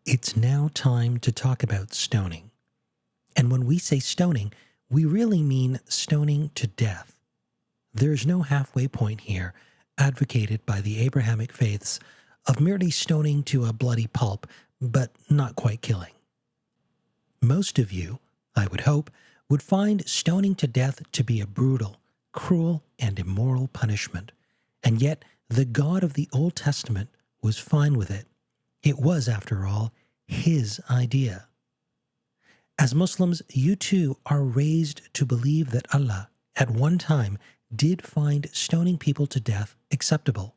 It's now time to talk about stoning. And when we say stoning, we really mean stoning to death. There's no halfway point here advocated by the Abrahamic faiths of merely stoning to a bloody pulp, but not quite killing. Most of you, I would hope, would find stoning to death to be a brutal, cruel, and immoral punishment. And yet, the God of the Old Testament was fine with it. It was, after all, his idea. As Muslims, you too are raised to believe that Allah, at one time, did find stoning people to death acceptable.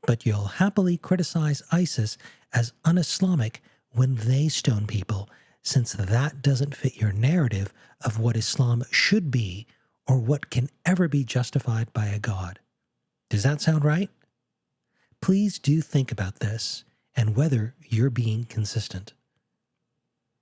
But you'll happily criticize ISIS as un-Islamic when they stone people, since that doesn't fit your narrative of what Islam should be or what can ever be justified by a God. Does that sound right? Please do think about this and whether you're being consistent.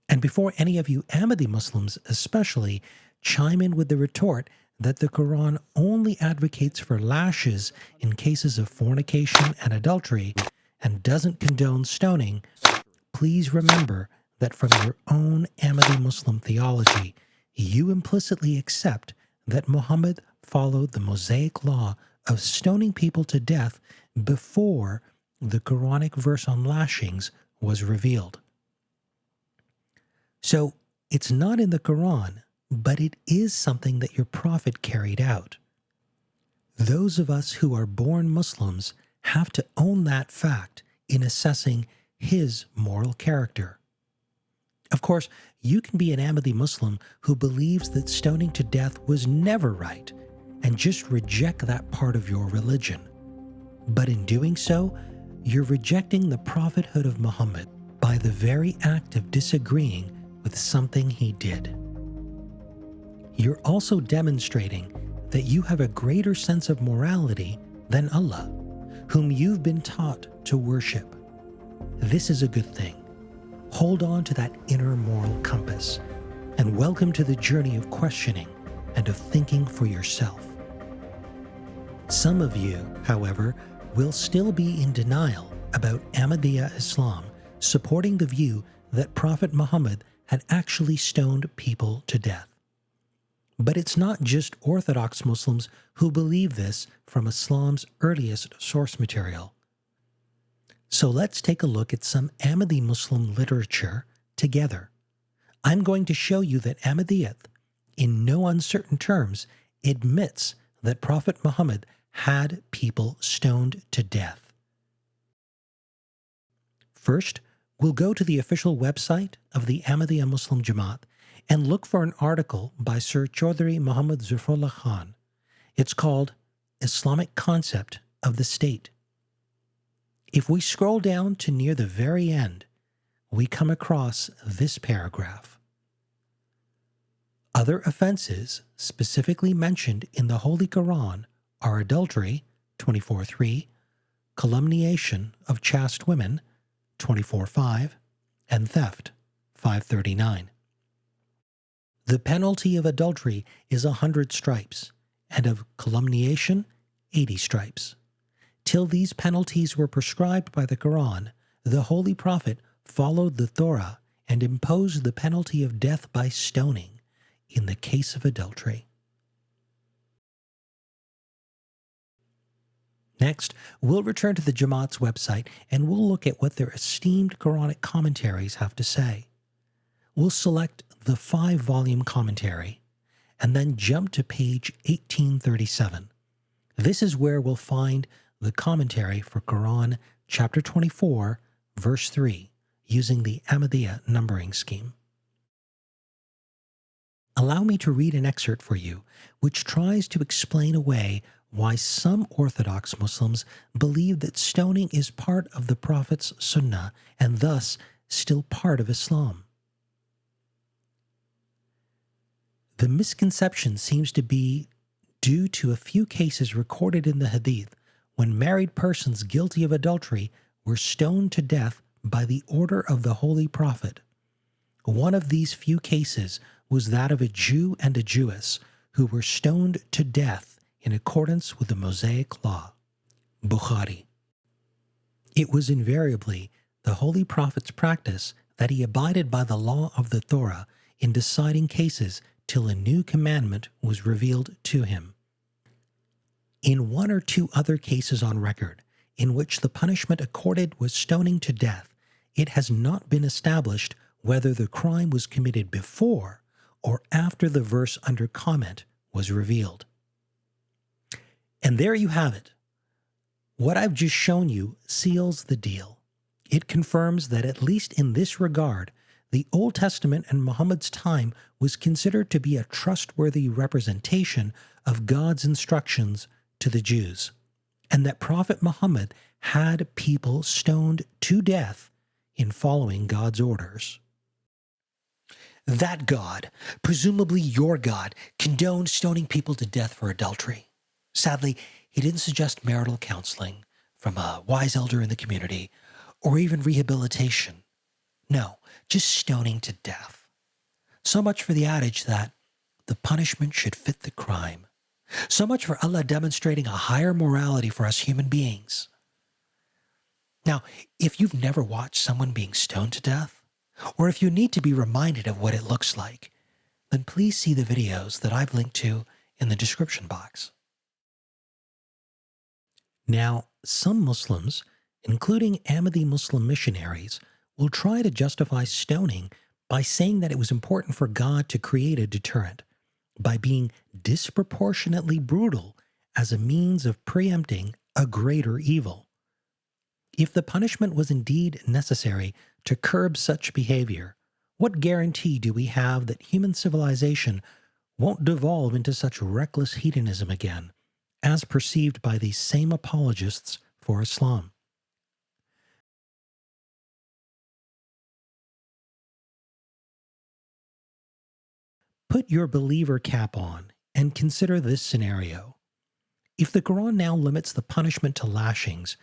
And before any of you Ahmadi Muslims especially chime in with the retort that the Quran only advocates for lashes in cases of fornication and adultery and doesn't condone stoning, please remember that from your own Ahmadi Muslim theology, you implicitly accept that Muhammad followed the Mosaic law of stoning people to death before the Quranic verse on lashings was revealed. So it's not in the Quran, but it is something that your prophet carried out. Those of us who are born Muslims have to own that fact in assessing his moral character. Of course, you can be an Ahmadi Muslim who believes that stoning to death was never right and just reject that part of your religion. But in doing so, you're rejecting the prophethood of Muhammad by the very act of disagreeing with something he did. You're also demonstrating that you have a greater sense of morality than Allah, whom you've been taught to worship. This is a good thing. Hold on to that inner moral compass, and welcome to the journey of questioning and of thinking for yourself. Some of you, however, will still be in denial about Ahmadiyya Islam, supporting the view that Prophet Muhammad had actually stoned people to death. But it's not just Orthodox Muslims who believe this from Islam's earliest source material. So let's take a look at some Ahmadi Muslim literature together. I'm going to show you that Ahmadiyyat, in no uncertain terms, admits that Prophet Muhammad had people stoned to death. First, we'll go to the official website of the Ahmadiyya Muslim Jamaat and look for an article by Sir Chaudhry Muhammad Zufrullah Khan. It's called Islamic Concept of the State. If we scroll down to near the very end, we come across this paragraph. Other offenses specifically mentioned in the Holy Quran are adultery, 24:3, calumniation of chaste women, 24:5, and theft, 539. The penalty of adultery is 100 stripes, and of calumniation, 80 stripes. Till these penalties were prescribed by the Quran, the Holy Prophet followed the Torah and imposed the penalty of death by stoning in the case of adultery. Next, we'll return to the Jamaat's website and we'll look at what their esteemed Quranic commentaries have to say. We'll select the 5-volume commentary and then jump to page 1837. This is where we'll find the commentary for Quran chapter 24, verse 3, using the Ahmadiyya numbering scheme. Allow me to read an excerpt for you, which tries to explain away why some Orthodox Muslims believe that stoning is part of the Prophet's Sunnah and thus still part of Islam. The misconception seems to be due to a few cases recorded in the Hadith when married persons guilty of adultery were stoned to death by the order of the Holy Prophet. One of these few cases was that of a Jew and a Jewess who were stoned to death in accordance with the Mosaic law. Bukhari. It was invariably the Holy Prophet's practice that he abided by the law of the Torah in deciding cases till a new commandment was revealed to him. In one or two other cases on record, in which the punishment accorded was stoning to death, it has not been established whether the crime was committed before or after the verse under comment was revealed. And there you have it. What I've just shown you seals the deal. It confirms that at least in this regard, the Old Testament and Muhammad's time was considered to be a trustworthy representation of God's instructions to the Jews, and that Prophet Muhammad had people stoned to death in following God's orders. That God, presumably your God, condoned stoning people to death for adultery. Sadly, he didn't suggest marital counseling from a wise elder in the community, or even rehabilitation. No, just stoning to death. So much for the adage that the punishment should fit the crime. So much for Allah demonstrating a higher morality for us human beings. Now, if you've never watched someone being stoned to death, or if you need to be reminded of what it looks like, then please see the videos that I've linked to in the description box. Now, some Muslims, including Ahmadi Muslim missionaries, will try to justify stoning by saying that it was important for God to create a deterrent by being disproportionately brutal as a means of preempting a greater evil. If the punishment was indeed necessary to curb such behavior, what guarantee do we have that human civilization won't devolve into such reckless hedonism again, as perceived by these same apologists for Islam? Put your believer cap on and consider this scenario. If the Quran now limits the punishment to lashings,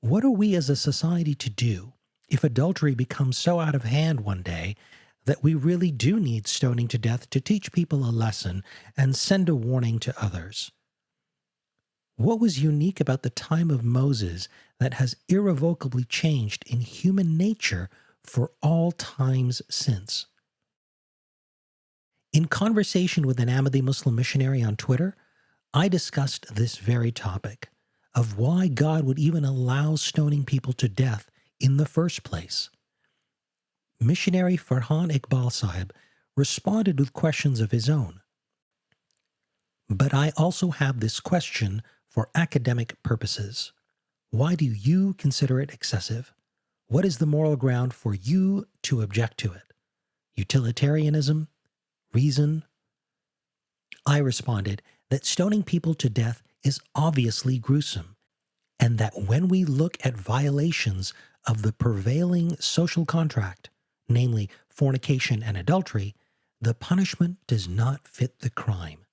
what are we as a society to do if adultery becomes so out of hand one day that we really do need stoning to death to teach people a lesson and send a warning to others? What was unique about the time of Moses that has irrevocably changed in human nature for all times since? In conversation with an Ahmadi Muslim missionary on Twitter, I discussed this very topic of why God would even allow stoning people to death in the first place. Missionary Farhan Iqbal Sahib responded with questions of his own. But I also have this question for academic purposes. Why do you consider it excessive? What is the moral ground for you to object to it? Utilitarianism? Reason? I responded that stoning people to death is obviously gruesome, and that when we look at violations of the prevailing social contract, namely fornication and adultery, the punishment does not fit the crime.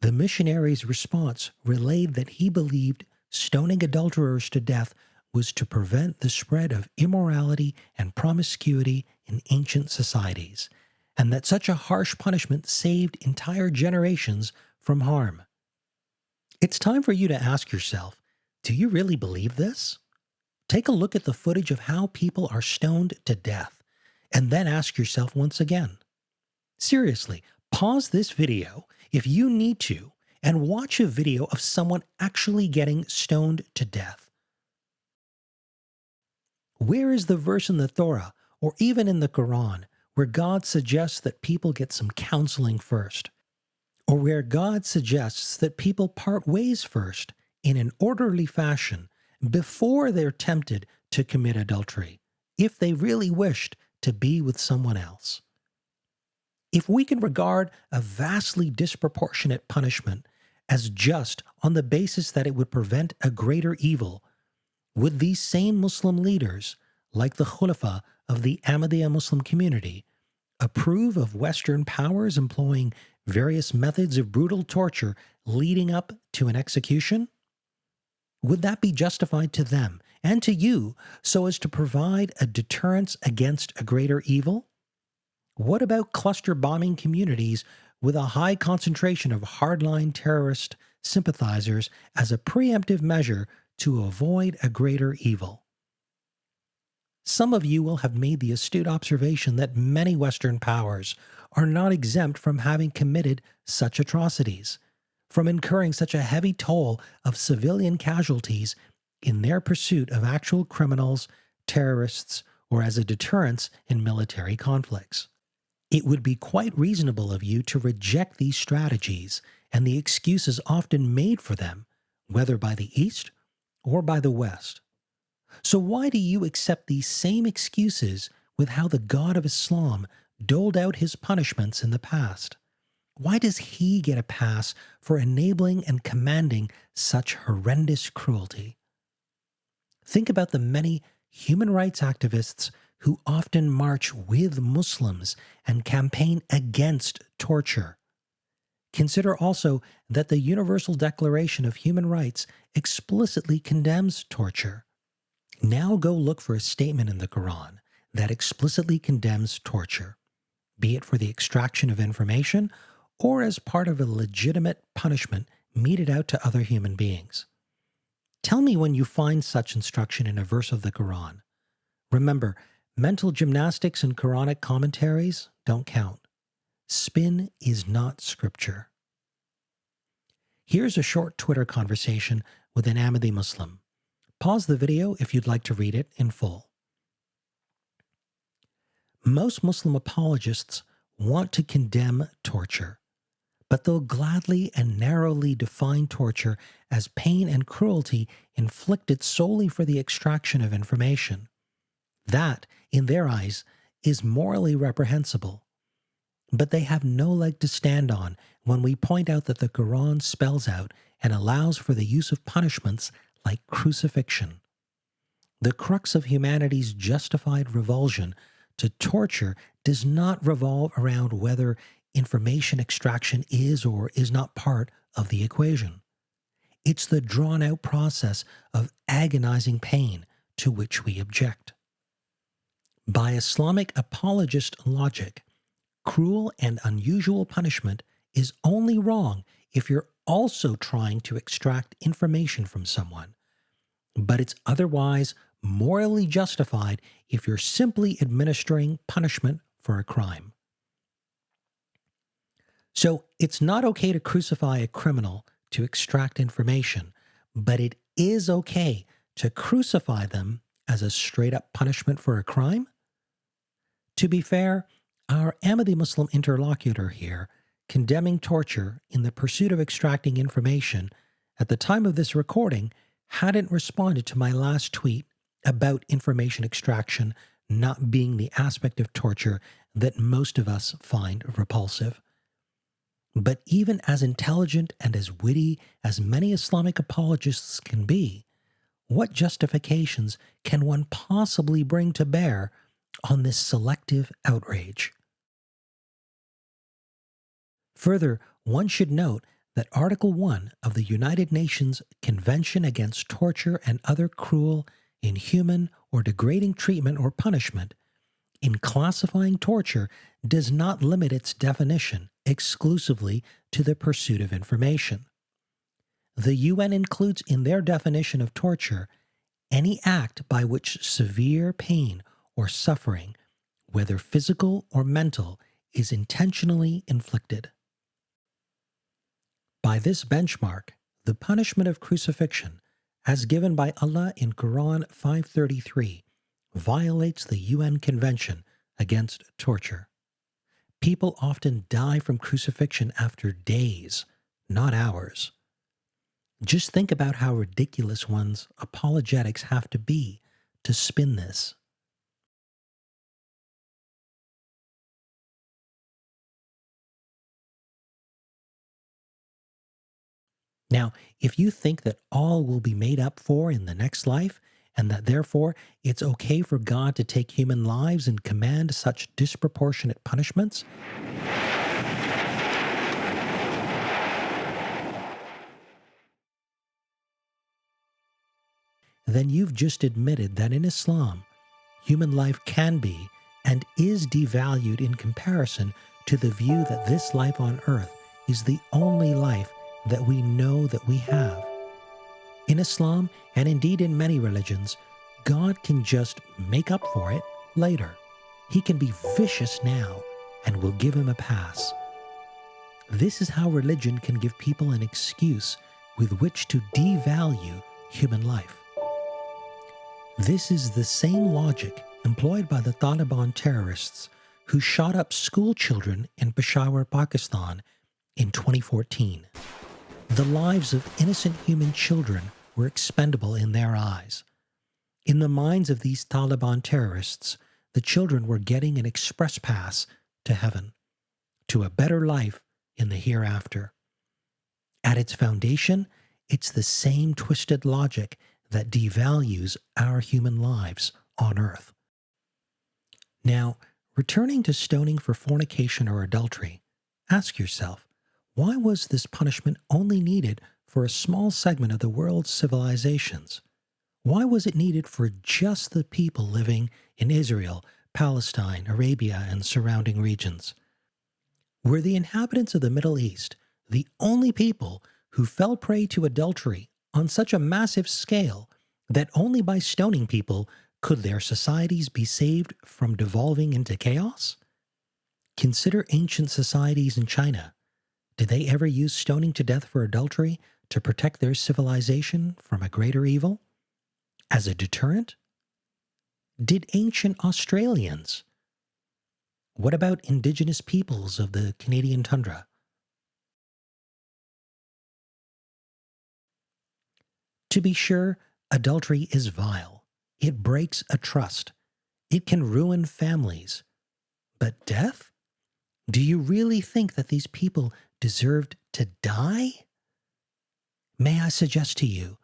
The missionary's response relayed that he believed stoning adulterers to death was to prevent the spread of immorality and promiscuity in ancient societies, and that such a harsh punishment saved entire generations from harm. It's time for you to ask yourself, do you really believe this? Take a look at the footage of how people are stoned to death, and then ask yourself once again. Seriously, pause this video if you need to and watch a video of someone actually getting stoned to death. Where is the verse in the Torah, or even in the Quran, where God suggests that people get some counseling first? Or where God suggests that people part ways first in an orderly fashion before they're tempted to commit adultery, if they really wished to be with someone else? If we can regard a vastly disproportionate punishment as just on the basis that it would prevent a greater evil, would these same Muslim leaders, like the Khulafa of the Ahmadiyya Muslim community, approve of Western powers employing various methods of brutal torture leading up to an execution? Would that be justified to them and to you so as to provide a deterrence against a greater evil? What about cluster bombing communities with a high concentration of hardline terrorist sympathizers as a preemptive measure to avoid a greater evil? Some of you will have made the astute observation that many Western powers are not exempt from having committed such atrocities, from incurring such a heavy toll of civilian casualties in their pursuit of actual criminals, terrorists, or as a deterrence in military conflicts. It would be quite reasonable of you to reject these strategies and the excuses often made for them, whether by the East or by the West. So why do you accept these same excuses with how the God of Islam doled out his punishments in the past? Why does he get a pass for enabling and commanding such horrendous cruelty? Think about the many human rights activists who often march with Muslims and campaign against torture. Consider also that the Universal Declaration of Human Rights explicitly condemns torture. Now go look for a statement in the Quran that explicitly condemns torture, be it for the extraction of information or as part of a legitimate punishment meted out to other human beings. Tell me when you find such instruction in a verse of the Quran. Remember, mental gymnastics and Quranic commentaries don't count. Spin is not scripture. Here's a short Twitter conversation with an Ahmadi Muslim. Pause the video if you'd like to read it in full. Most Muslim apologists want to condemn torture, but they'll gladly and narrowly define torture as pain and cruelty inflicted solely for the extraction of information. That, in their eyes, is morally reprehensible. But they have no leg to stand on when we point out that the Quran spells out and allows for the use of punishments like crucifixion. The crux of humanity's justified revulsion to torture does not revolve around whether information extraction is or is not part of the equation. It's the drawn-out process of agonizing pain to which we object. By Islamic apologist logic, cruel and unusual punishment is only wrong if you're also trying to extract information from someone, but it's otherwise morally justified if you're simply administering punishment for a crime. So it's not okay to crucify a criminal to extract information, but it is okay to crucify them as a straight-up punishment for a crime? To be fair, our Ahmadi Muslim interlocutor here, condemning torture in the pursuit of extracting information, at the time of this recording, hadn't responded to my last tweet about information extraction not being the aspect of torture that most of us find repulsive. But even as intelligent and as witty as many Islamic apologists can be, what justifications can one possibly bring to bear on this selective outrage? Further, one should note that Article 1 of the United Nations Convention Against Torture and Other Cruel, Inhuman, or Degrading Treatment or Punishment, in classifying torture, does not limit its definition exclusively to the pursuit of information. The UN includes in their definition of torture any act by which severe pain or suffering, whether physical or mental, is intentionally inflicted. By this benchmark, the punishment of crucifixion, as given by Allah in Quran 533, violates the UN Convention Against Torture. People often die from crucifixion after days, not hours. Just think about how ridiculous one's apologetics have to be to spin this. Now, if you think that all will be made up for in the next life, and that therefore it's okay for God to take human lives and command such disproportionate punishments, then you've just admitted that in Islam, human life can be and is devalued in comparison to the view that this life on earth is the only life that we know that we have. In Islam, and indeed in many religions, God can just make up for it later. He can be vicious now, and we'll give him a pass. This is how religion can give people an excuse with which to devalue human life. This is the same logic employed by the Taliban terrorists who shot up school children in Peshawar, Pakistan in 2014. The lives of innocent human children were expendable in their eyes. In the minds of these Taliban terrorists, the children were getting an express pass to heaven, to a better life in the hereafter. At its foundation, it's the same twisted logic that devalues our human lives on earth. Now, returning to stoning for fornication or adultery, ask yourself, why was this punishment only needed for a small segment of the world's civilizations? Why was it needed for just the people living in Israel, Palestine, Arabia, and surrounding regions? Were the inhabitants of the Middle East the only people who fell prey to adultery on such a massive scale that only by stoning people could their societies be saved from devolving into chaos? Consider ancient societies in China. Did they ever use stoning to death for adultery to protect their civilization from a greater evil? As a deterrent? Did ancient Australians? What about indigenous peoples of the Canadian tundra? To be sure, adultery is vile. It breaks a trust. It can ruin families. But death? Do you really think that these people deserved to die? May I suggest to you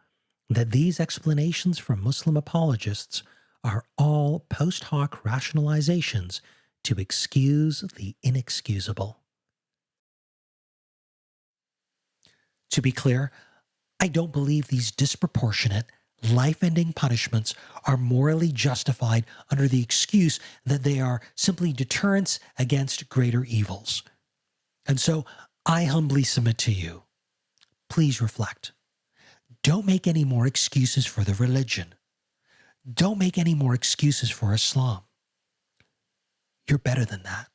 that these explanations from Muslim apologists are all post hoc rationalizations to excuse the inexcusable. To be clear, I don't believe these disproportionate, life-ending punishments are morally justified under the excuse that they are simply deterrents against greater evils. And so I humbly submit to you, please reflect. Don't make any more excuses for the religion. Don't make any more excuses for Islam. You're better than that.